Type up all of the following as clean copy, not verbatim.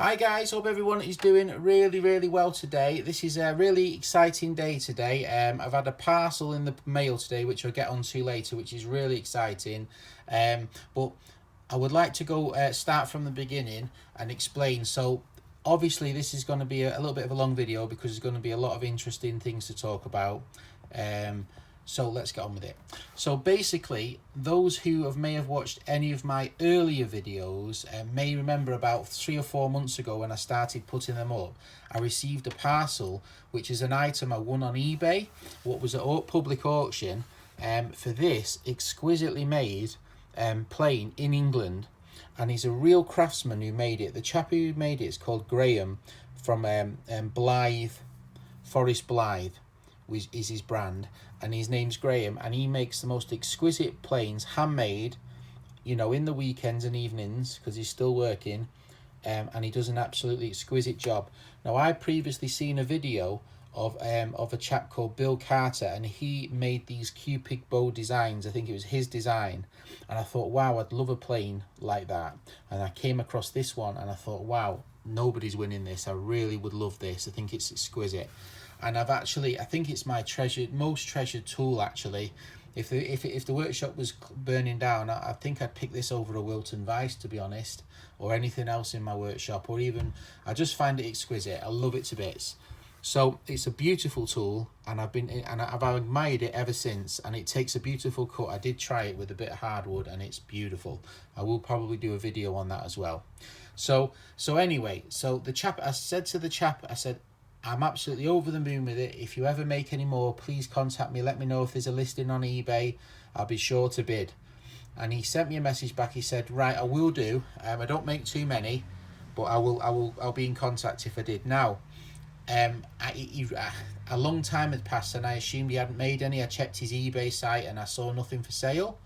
Hi guys, hope everyone is doing really well today. This is a really exciting day today. I've had a parcel in the mail today which I'll get onto later, which is really exciting. But I would like to go start from the beginning and explain. So obviously this is going to be a little bit of a long video because there's going to be a lot of interesting things to talk about. So let's get on with it. So basically, those who may have watched any of my earlier videos may remember about 3 or 4 months ago when I started putting them up, I received a parcel, which is an item I won on eBay, what was at public auction, for this exquisitely made plane in England. And he's a real craftsman who made it. The chap who made it is called Graham from Blyth, Forrest Blyth is his brand, and his name's Graham, and he makes the most exquisite planes, handmade, you know, in the weekends and evenings because he's still working, and he does an absolutely exquisite job. Now, I previously seen a video of a chap called Bill Carter, and he made these Cupid bow designs. I think it was his design, and I thought, wow, I'd love a plane like that. And I came across this one and I thought, wow, nobody's winning this. I really would love this. I think it's exquisite. And I think it's my most treasured tool actually. If the workshop was burning down, I think I'd pick this over a Wilton vise, to be honest, or anything else in my workshop, or even, I just find it exquisite. I love it to bits. So it's a beautiful tool, and I've admired it ever since, and it takes a beautiful cut. I did try it with a bit of hardwood and it's beautiful. I will probably do a video on that as well. So anyway, so the chap, I said, I'm absolutely over the moon with it. If you ever make any more, please contact me. Let me know if there's a listing on eBay. I'll be sure to bid. And he sent me a message back. He said, right, I will do. I don't make too many, but I'll be in contact if I did. Now, a long time had passed and I assumed he hadn't made any. I checked his eBay site and I saw nothing for sale.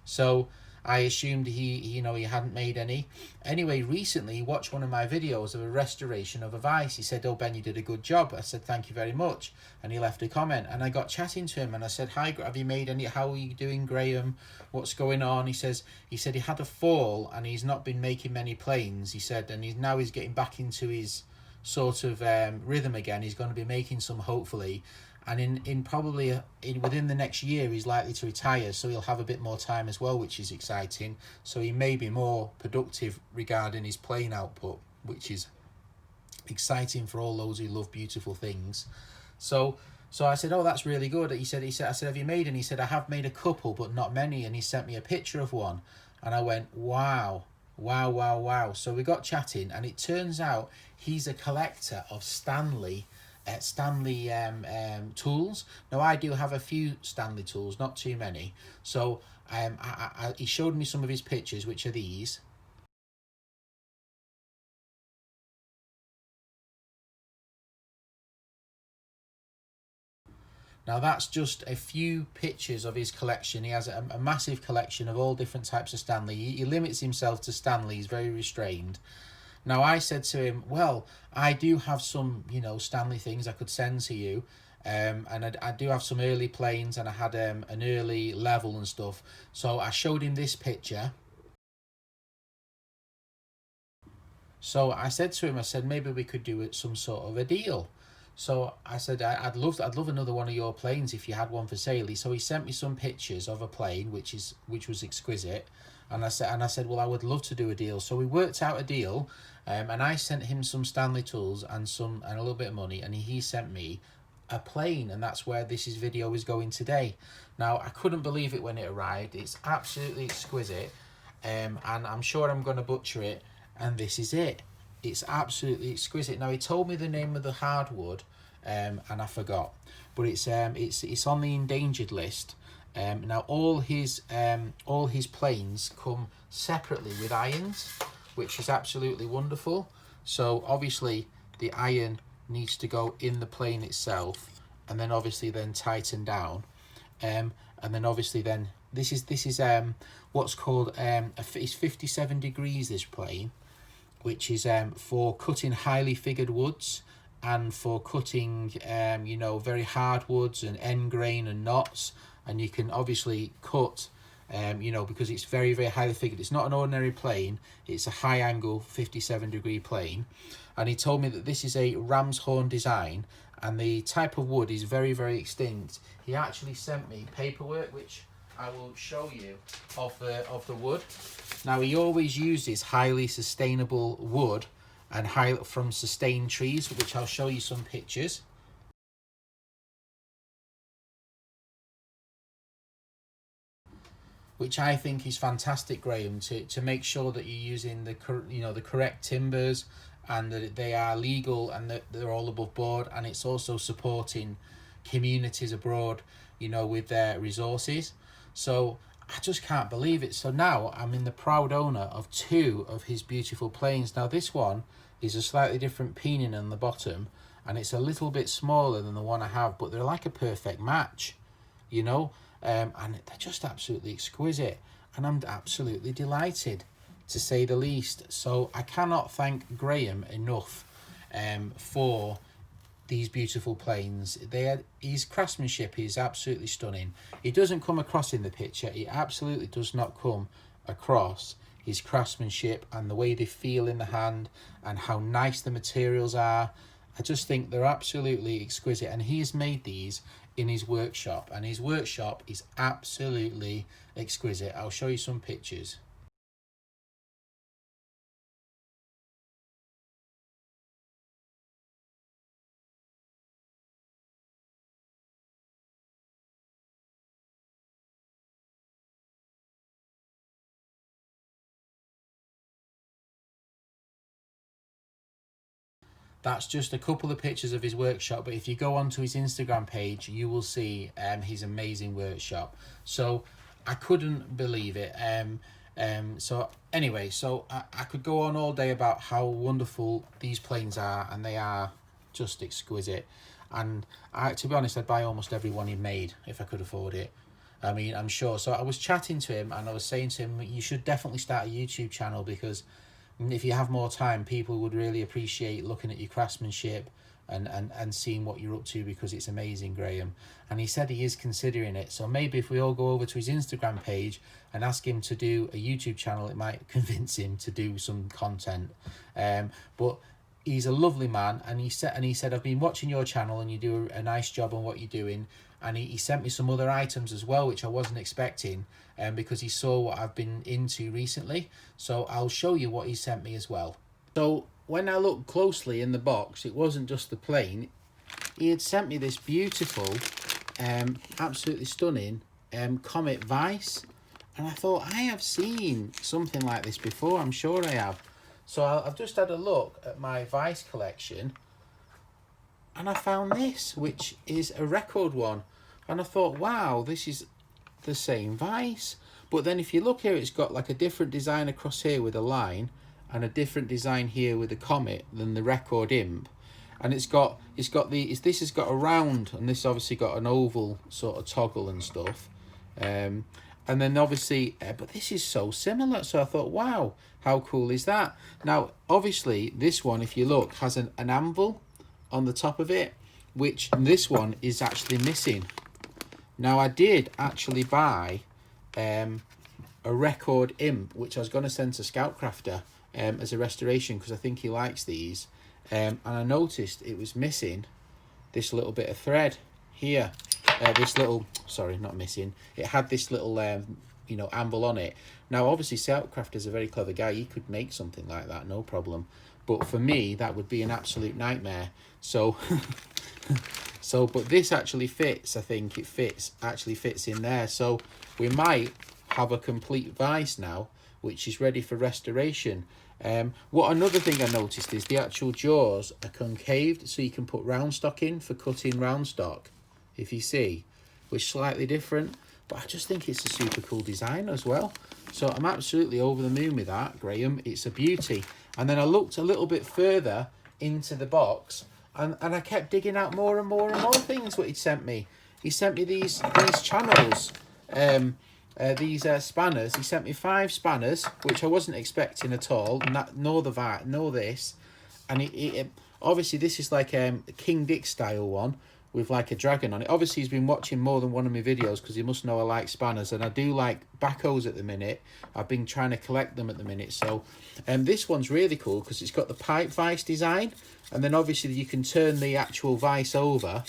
So I assumed he hadn't made any. Anyway, recently he watched one of my videos of a restoration of a vise. He said, "Oh Ben, you did a good job." I said, "Thank you very much." And he left a comment, and I got chatting to him and I said, "Hi, have you made any? How are you doing, Graham? What's going on?" He said he had a fall and he's not been making many planes. He said, and he's getting back into his sort of rhythm again. He's going to be making some, hopefully, and within the next year he's likely to retire, so he'll have a bit more time as well, which is exciting. So he may be more productive regarding his plane output, which is exciting for all those who love beautiful things. So I said, "Oh, that's really good." I said, "Have you made any?" He said, "I have made a couple, but not many." And he sent me a picture of one, and I went, wow. So we got chatting, and it turns out he's a collector of Stanley tools. Now, I do have a few Stanley tools, not too many. So he showed me some of his pictures, which are these. Now, that's just a few pictures of his collection. He has a massive collection of all different types of Stanley. He limits himself to Stanley. He's very restrained. Now, I said to him, well, I do have some, Stanley things I could send to you. And I do have some early planes, and I had an early level and stuff. So I showed him this picture. So I said to him, maybe we could do some sort of a deal. So I said, I'd love another one of your planes if you had one for sale. So he sent me some pictures of a plane which was exquisite, and I said, well, I would love to do a deal. So we worked out a deal, and I sent him some Stanley tools and a little bit of money, and he sent me a plane, and that's where this video is going today. Now, I couldn't believe it when it arrived. It's absolutely exquisite, and I'm sure I'm going to butcher it, and this is it. It's absolutely exquisite. Now, he told me the name of the hardwood, and I forgot, but it's on the endangered list. Now, all his planes come separately with irons, which is absolutely wonderful. So obviously the iron needs to go in the plane itself, and then obviously then tighten down, and then obviously then this is what's called it's 57 degrees, this plane, which is for cutting highly figured woods and for cutting very hard woods and end grain and knots. And you can obviously cut you know, because it's very, very highly figured. It's not an ordinary plane, it's a high angle 57-degree plane. And he told me that this is a ram's horn design, and the type of wood is very, very extinct. He actually sent me paperwork, which I will show you, of the wood. Now, he always uses highly sustainable wood and from sustained trees, which I'll show you some pictures. Which I think is fantastic, Graham, to make sure that you're using the correct timbers, and that they are legal and that they're all above board, and it's also supporting communities abroad, you know, with their resources. So I just can't believe it. So now I'm in the proud owner of 2 of his beautiful planes. Now this one is a slightly different pinion on the bottom, and it's a little bit smaller than the one I have, but they're like a perfect match, you know. And they're just absolutely exquisite, and I'm absolutely delighted, to say the least. So I cannot thank Graham enough for these beautiful planes. His craftsmanship is absolutely stunning. It doesn't come across in the picture. It absolutely does not come across, his craftsmanship and the way they feel in the hand and how nice the materials are. I just think they're absolutely exquisite, and he has made these in his workshop, and his workshop is absolutely exquisite. I'll show you some pictures. That's just a couple of pictures of his workshop, but if you go onto his Instagram page, you will see his amazing workshop. So I couldn't believe it. So anyway, so I could go on all day about how wonderful these planes are, and they are just exquisite. And to be honest, I'd buy almost every one he made if I could afford it. I mean, I'm sure. So I was chatting to him, and I was saying to him, you should definitely start a YouTube channel, because if you have more time, people would really appreciate looking at your craftsmanship and seeing what you're up to, because it's amazing, Graham. And he said he is considering it. So maybe if we all go over to his Instagram page and ask him to do a YouTube channel, it might convince him to do some content. But he's a lovely man, and he said, I've been watching your channel and you do a nice job on what you're doing. And he sent me some other items as well, which I wasn't expecting, because he saw what I've been into recently. So I'll show you what he sent me as well. So when I looked closely in the box, it wasn't just the plane. He had sent me this beautiful, absolutely stunning Comet vise. And I thought, I have seen something like this before. I'm sure I have. So I've just had a look at my vise collection, and I found this, which is a record one. And I thought, wow, this is the same vise. But then if you look here, it's got like a different design across here with a line, and a different design here with a comet than the record imp. And this has got a round, and this obviously got an oval sort of toggle and stuff. And then obviously, but this is so similar. So I thought, wow, how cool is that? Now, obviously, this one, if you look, has an anvil on the top of it, which this one is actually missing. Now, I did actually buy a record imp, which I was going to send to Scoutcrafter as a restoration, because I think he likes these. And I noticed it was missing this little bit of thread here. This little, sorry, not missing. It had this little, anvil on it. Now, obviously, Scoutcrafter's a very clever guy. He could make something like that, no problem. But for me, that would be an absolute nightmare. So, but this actually fits. I think it actually fits in there. So we might have a complete vise now, which is ready for restoration. Another thing I noticed is the actual jaws are concaved, so you can put round stock in for cutting round stock, if you see, which is slightly different. But I just think it's a super cool design as well. So I'm absolutely over the moon with that, Graham. It's a beauty. And then I looked a little bit further into the box, and I kept digging out more and more and more things what he'd sent me. He sent me these channels, these spanners. He sent me 5 spanners, which I wasn't expecting at all, nor this. And it obviously this is like a King Dick style one, with like a dragon on it. Obviously he's been watching more than one of my videos because he must know I like spanners, and I do like bahcos at the minute. I've been trying to collect them at the minute. So this one's really cool because it's got the pipe vise design, and then obviously you can turn the actual vise over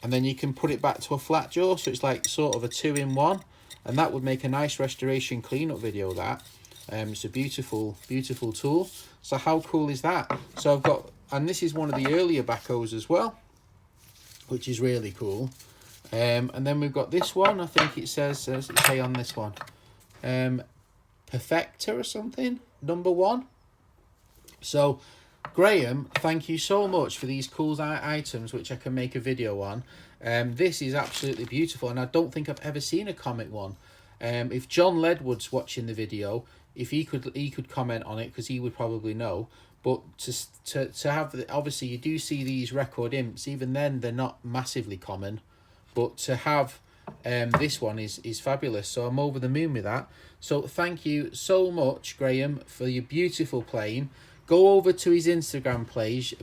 and then you can put it back to a flat jaw, so it's like sort of a 2-in-1, and that would make a nice restoration cleanup video. That it's a beautiful tool. So how cool is that? So I've got, and this is one of the earlier bahcos as well, which is really cool. And then we've got this one. I think it says, does it say on this one, Perfecta or something, #1. So Graham, thank you so much for these cool items which I can make a video on. This is absolutely beautiful, and I don't think I've ever seen a comet one. If John Ledwood's watching the video, if he could comment on it, because he would probably know. But to have the, obviously you do see these record imps, even then they're not massively common, but to have this one is fabulous. So I'm over the moon with that. So thank you so much, Graham, for your beautiful plane. Go over to his Instagram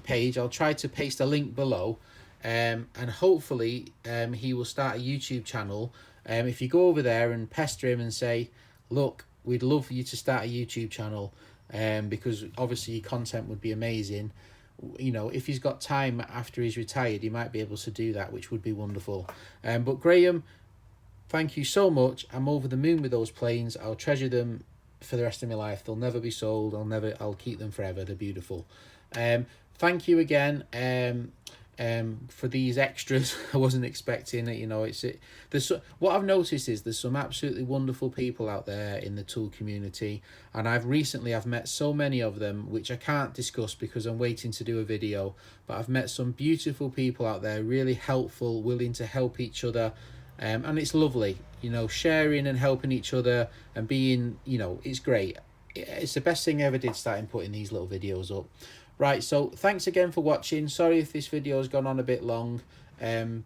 page. I'll try to paste a link below, and hopefully he will start a YouTube channel. If you go over there and pester him and say, look, we'd love for you to start a YouTube channel, because obviously your content would be amazing. You know, if he's got time after he's retired, he might be able to do that, which would be wonderful. But Graham, thank you so much. I'm over the moon with those planes. I'll treasure them for the rest of my life. They'll never be sold. I'll keep them forever. They're beautiful. Thank you again for these extras. I wasn't expecting it. You know, what I've noticed is there's some absolutely wonderful people out there in the tool community, and I've met so many of them which I can't discuss because I'm waiting to do a video, but I've met some beautiful people out there, really helpful, willing to help each other, and it's lovely, you know, sharing and helping each other and being, you know, it's great. It's the best thing I ever did, starting putting these little videos up. Right, so thanks again for watching. Sorry if this video has gone on a bit long.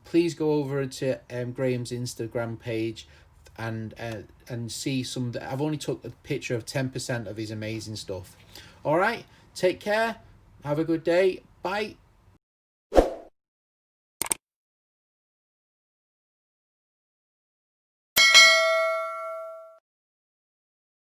Please go over to Graham's Instagram page and see some. I've only took a picture of 10% of his amazing stuff. All right, take care. Have a good day. Bye.